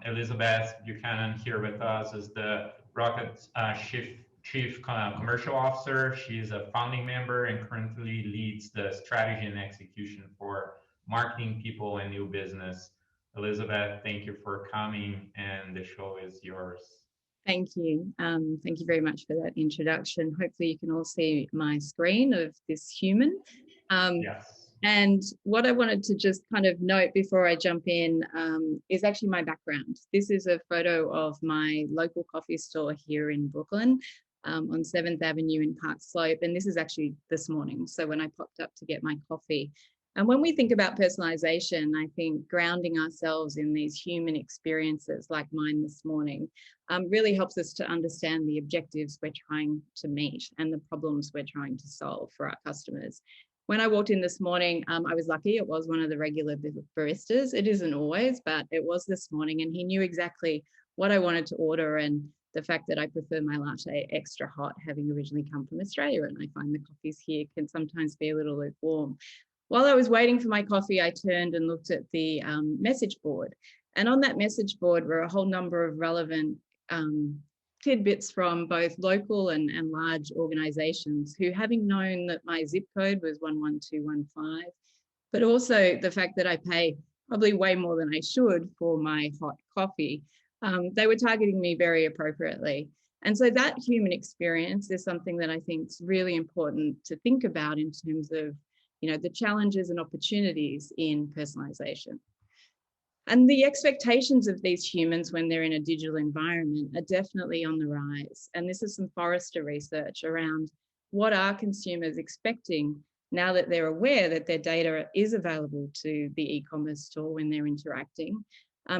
Elizabeth Buchanan here with us is the Rokt Chief Commercial Officer. She's a founding member and currently leads the strategy and execution for marketing people and new business. Elizabeth, thank you for coming, and the show is yours. Thank you. Thank you very much for that introduction. Hopefully you can all see my screen of this human. Yes. And what I wanted to just kind of note before I jump in is actually my background. This is a photo of my local coffee store here in Brooklyn on 7th Avenue in Park Slope. And this is actually this morning. So when I popped up to get my coffee. And when we think about personalization, I think grounding ourselves in these human experiences like mine this morning really helps us to understand the objectives we're trying to meet and the problems we're trying to solve for our customers. When I walked in this morning, I was lucky. It was one of the regular baristas. It isn't always, but it was this morning, and he knew exactly what I wanted to order and the fact that I prefer my latte extra hot, having originally come from Australia, and I find the coffees here can sometimes be a little lukewarm. While I was waiting for my coffee, I turned and looked at the message board, and on that message board were a whole number of relevant tidbits from both local and large organizations who, having known that my zip code was 11215, but also the fact that I pay probably way more than I should for my hot coffee, they were targeting me very appropriately. And so that human experience is something that I think is really important to think about in terms of, you know, the challenges and opportunities in personalization. And the expectations of these humans when they're in a digital environment are definitely on the rise. And this is some Forrester research around what are consumers expecting now that they're aware that their data is available to the e-commerce store when they're interacting,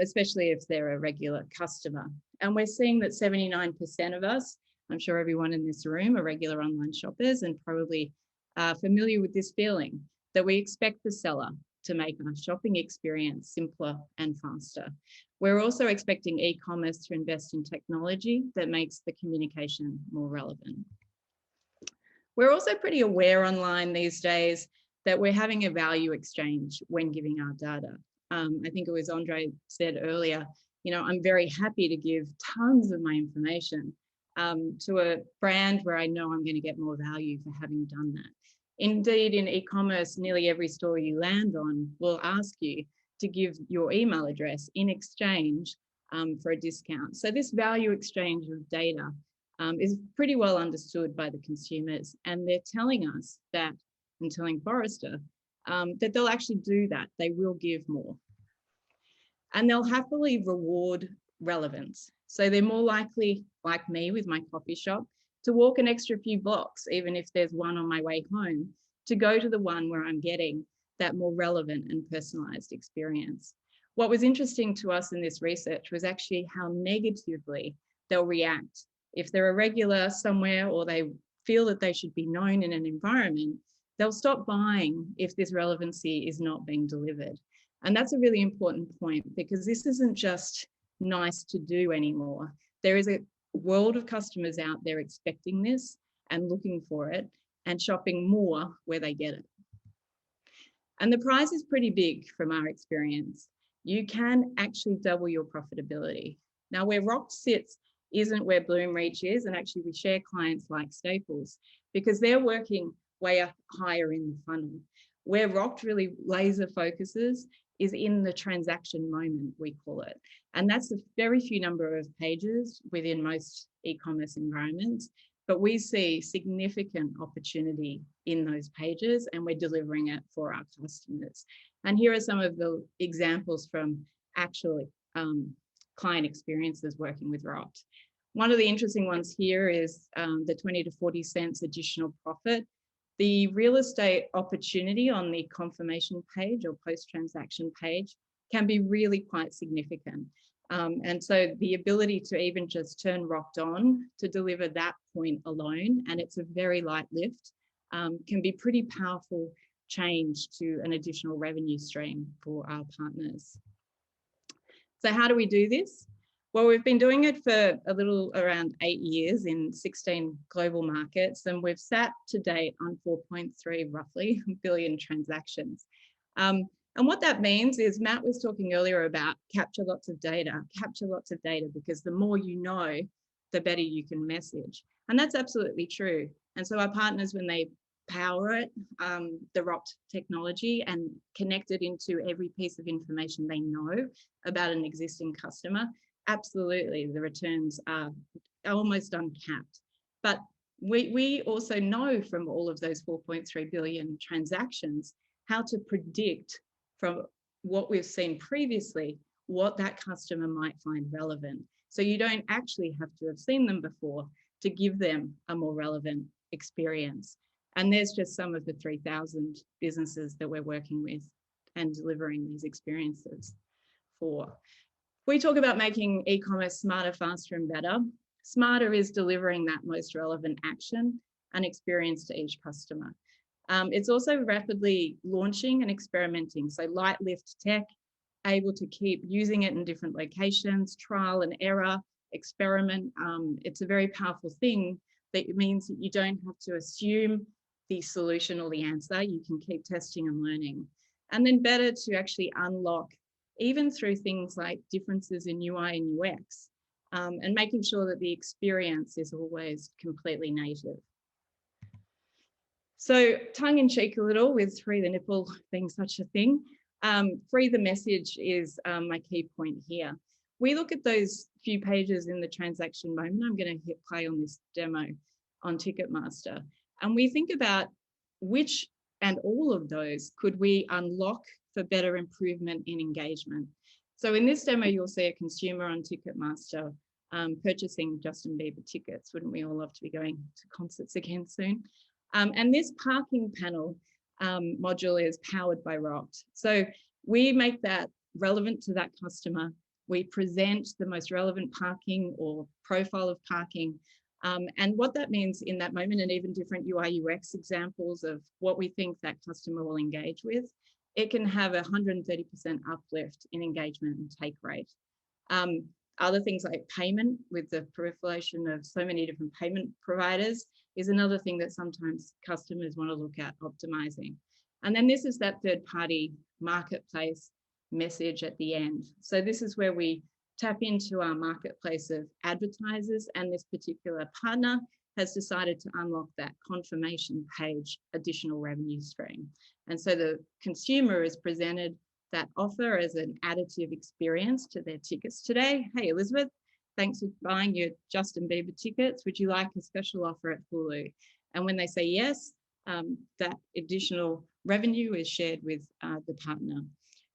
especially if they're a regular customer. And we're seeing that 79% of us, I'm sure everyone in this room, are regular online shoppers and probably are familiar with this feeling that we expect the seller to make our shopping experience simpler and faster. We're also expecting e-commerce to invest in technology that makes the communication more relevant. We're also pretty aware online these days that we're having a value exchange when giving our data. I think it was Andre said earlier, you know, I'm very happy to give tons of my information to a brand where I know I'm going to get more value for having done that. Indeed, in e-commerce, nearly every store you land on will ask you to give your email address in exchange for a discount. So this value exchange of data is pretty well understood by the consumers, and they're telling us that, and telling Forrester, that they'll actually do that. They will give more. And they'll happily reward relevance. So they're more likely, like me with my coffee shop, to walk an extra few blocks, even if there's one on my way home, to go to the one where I'm getting that more relevant and personalized experience. What was interesting to us in this research was actually how negatively they'll react. If they're a regular somewhere or they feel that they should be known in an environment, they'll stop buying if this relevancy is not being delivered. And that's a really important point, because this isn't just nice to do anymore. There is a world of customers out there expecting this and looking for it and shopping more where they get it. And the prize is pretty big from our experience. You can actually double your profitability. Now, where Rokt sits isn't where Bloomreach is, and actually we share clients like Staples because they're working way up higher in the funnel. Where Rokt really laser focuses is in the transaction moment, we call it. And that's a very few number of pages within most e-commerce environments, but we see significant opportunity in those pages and we're delivering it for our customers. And here are some of the examples from actual client experiences working with Rokt. One of the interesting ones here is the 20 to 40 cents additional profit. The real estate opportunity on the confirmation page or post-transaction page can be really quite significant. And so the ability to even just turn Rokt on to deliver that point alone, and it's a very light lift, can be pretty powerful change to an additional revenue stream for our partners. So how do we do this? Well, we've been doing it for a little around 8 years in 16 global markets, and we've sat to date on 4.3 roughly billion transactions. And what that means is Matt was talking earlier about capture lots of data, because the more you know, the better you can message. And that's absolutely true. And so our partners, when they power it, the Rokt technology, and connect it into every piece of information they know about an existing customer, absolutely the returns are almost uncapped. But we also know from all of those 4.3 billion transactions how to predict from what we've seen previously what that customer might find relevant. So you don't actually have to have seen them before to give them a more relevant experience. And there's just some of the 3,000 businesses that we're working with and delivering these experiences for. We talk about making e-commerce smarter, faster, and better. Smarter is delivering that most relevant action and experience to each customer. It's also rapidly launching and experimenting. So light lift tech, able to keep using it in different locations, trial and error, experiment. It's a very powerful thing that means that you don't have to assume the solution or the answer. You can keep testing and learning. And then better to actually unlock, even through things like differences in UI and UX, and making sure that the experience is always completely native. So tongue in cheek a little with free the nipple being such a thing, free the message is my key point here. We look at those few pages in the transaction moment. I'm going to hit play on this demo on Ticketmaster. And we think about which and all of those could we unlock for better improvement in engagement. So in this demo, you'll see a consumer on Ticketmaster purchasing Justin Bieber tickets. Wouldn't we all love to be going to concerts again soon? And this parking panel module is powered by Rokt. So we make that relevant to that customer. We present the most relevant parking or profile of parking. And what that means in that moment, and even different UI UX examples of what we think that customer will engage with, it can have a 130% uplift in engagement and take rate. Other things like payment, with the proliferation of so many different payment providers, is another thing that sometimes customers want to look at optimizing. And then this is that third-party marketplace message at the end. So this is where we tap into our marketplace of advertisers, and this particular partner has decided to unlock that confirmation page additional revenue stream. And so the consumer is presented that offer as an additive experience to their tickets today. Hey, Elizabeth, thanks for buying your Justin Bieber tickets. Would you like a special offer at Hulu? And when they say yes, that additional revenue is shared with the partner.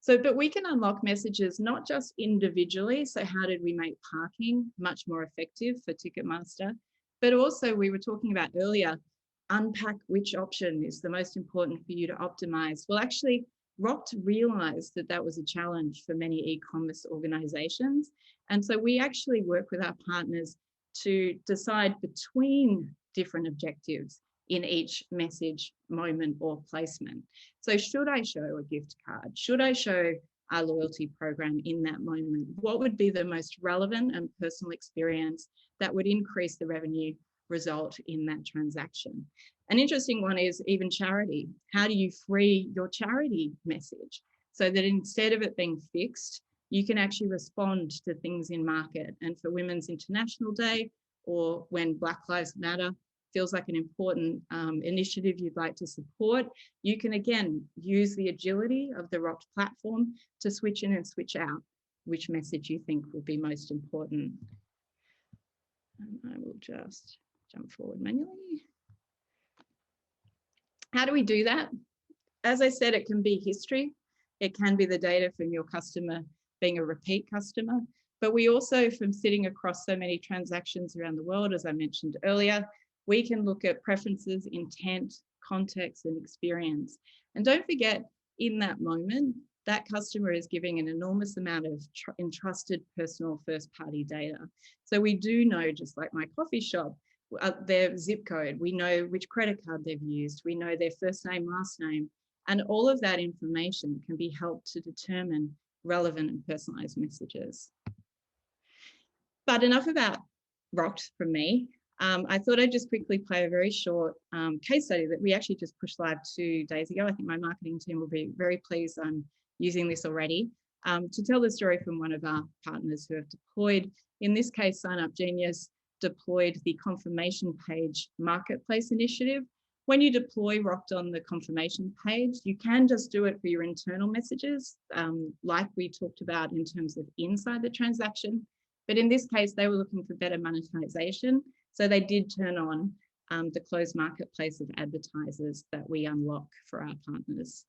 So, but we can unlock messages not just individually. So how did we make parking much more effective for Ticketmaster? But also, we were talking about earlier, unpack which option is the most important for you to optimize. Well, actually, Rokt realized that that was a challenge for many e-commerce organizations. And so we actually work with our partners to decide between different objectives in each message moment or placement. So should I show a gift card? Should I show our loyalty program in that moment? What would be the most relevant and personal experience that would increase the revenue result in that transaction? An interesting one is even charity. How do you free your charity message so that instead of it being fixed, you can actually respond to things in market? And for Women's International Day, or when Black Lives Matter feels like an important initiative you'd like to support, you can again use the agility of the Rokt platform to switch in and switch out which message you think will be most important. And I will just jump forward manually. How do we do that? As I said, it can be history. It can be the data from your customer being a repeat customer. But we also, from sitting across so many transactions around the world, as I mentioned earlier, we can look at preferences, intent, context, and experience. And don't forget, in that moment, that customer is giving an enormous amount of entrusted personal first-party data. So we do know, just like my coffee shop, their zip code, we know which credit card they've used, we know their first name, last name, and all of that information can be helped to determine relevant and personalized messages. But enough about Rokt from me. I thought I'd just quickly play a very short case study that we actually just pushed live 2 days ago. I think my marketing team will be very pleased I'm using this already. To tell the story from one of our partners who have deployed, in this case, Sign Up Genius deployed the confirmation page marketplace initiative. When you deploy Rokt on the confirmation page, you can just do it for your internal messages, like we talked about in terms of inside the transaction. But in this case, they were looking for better monetization. So they did turn on the closed marketplace of advertisers that we unlock for our partners.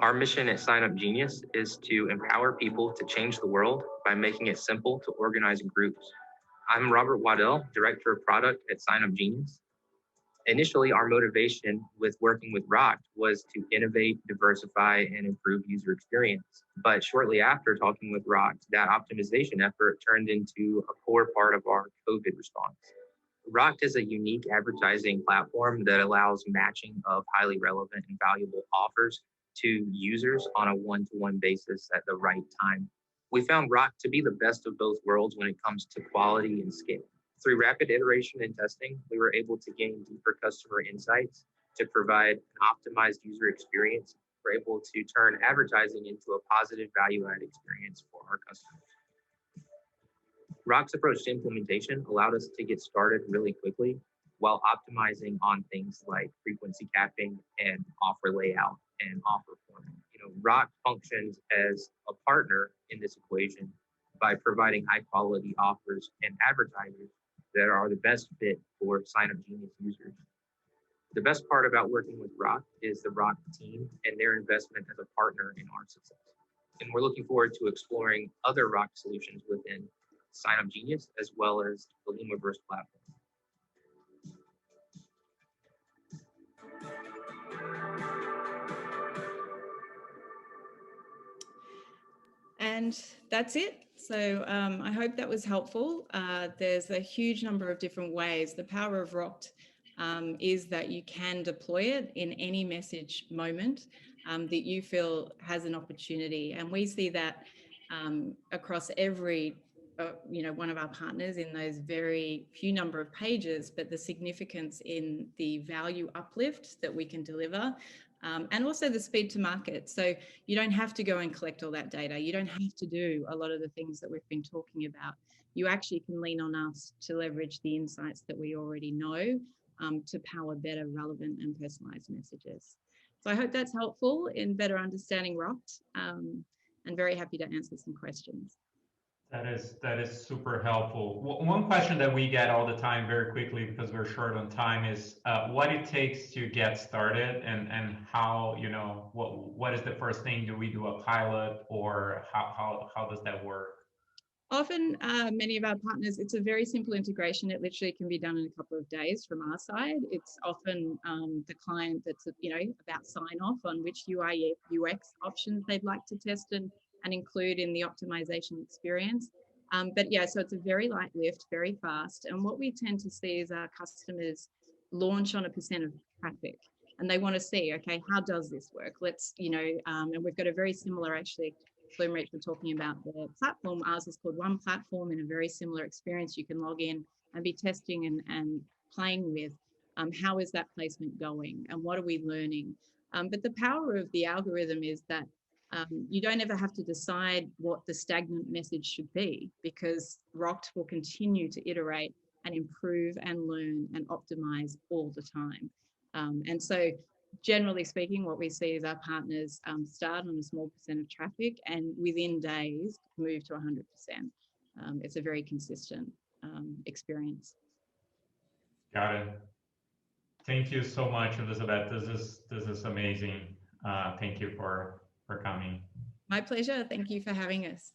Our mission at Sign Up Genius is to empower people to change the world by making it simple to organize groups. I'm Robert Waddell, Director of Product at Sign Up Genius. Initially, our motivation with working with Rokt was to innovate, diversify, and improve user experience. But shortly after talking with Rokt, that optimization effort turned into a core part of our COVID response. Rokt is a unique advertising platform that allows matching of highly relevant and valuable offers to users on a one-to-one basis at the right time. We found Rokt to be the best of both worlds when it comes to quality and scale. Through rapid iteration and testing, we were able to gain deeper customer insights to provide an optimized user experience. We're able to turn advertising into a positive value-add experience for our customers. Rokt's approach to implementation allowed us to get started really quickly while optimizing on things like frequency capping and offer layout and offer format. Rokt functions as a partner in this equation by providing high quality offers and advertisers that are the best fit for Sign Up Genius users. The best part about working with Rokt is the Rokt team and their investment as a partner in our success. And we're looking forward to exploring other Rokt solutions within Sign Up Genius as well as the Lumaverse platform. And that's it. So I hope that was helpful. There's a huge number of different ways. The power of Rokt is that you can deploy it in any message moment that you feel has an opportunity. And we see that across every one of our partners in those very few number of pages, but the significance in the value uplift that we can deliver. And also the speed to market. So you don't have to go and collect all that data. You don't have to do a lot of the things that we've been talking about. You actually can lean on us to leverage the insights that we already know to power better, relevant and personalized messages. So I hope that's helpful in better understanding Rokt, and very happy to answer some questions. That is super helpful. One question that we get all the time very quickly because we're short on time is what it takes to get started and how, what is the first thing? Do we do a pilot or how does that work? Often, many of our partners, it's a very simple integration. It literally can be done in a couple of days from our side. It's often the client that's, about sign off on which UI UX options they'd like to test and include in the optimization experience. But yeah, so it's a very light lift, very fast. And what we tend to see is our customers launch on a % of traffic and they want to see, okay, how does this work? Let's, and we've got a very similar, actually, Bloom Reach were talking about the platform. Ours is called One Platform in a very similar experience. You can log in and be testing and playing with how is that placement going and what are we learning? But the power of the algorithm is that you don't ever have to decide what the stagnant message should be because Rokt will continue to iterate and improve and learn and optimize all the time. And so generally speaking, what we see is our partners start on a small % of traffic and within days move to 100%. It's a very consistent experience. Got it. Thank you so much, Elizabeth. This is amazing. Thank you for coming. My pleasure. Thank you for having us.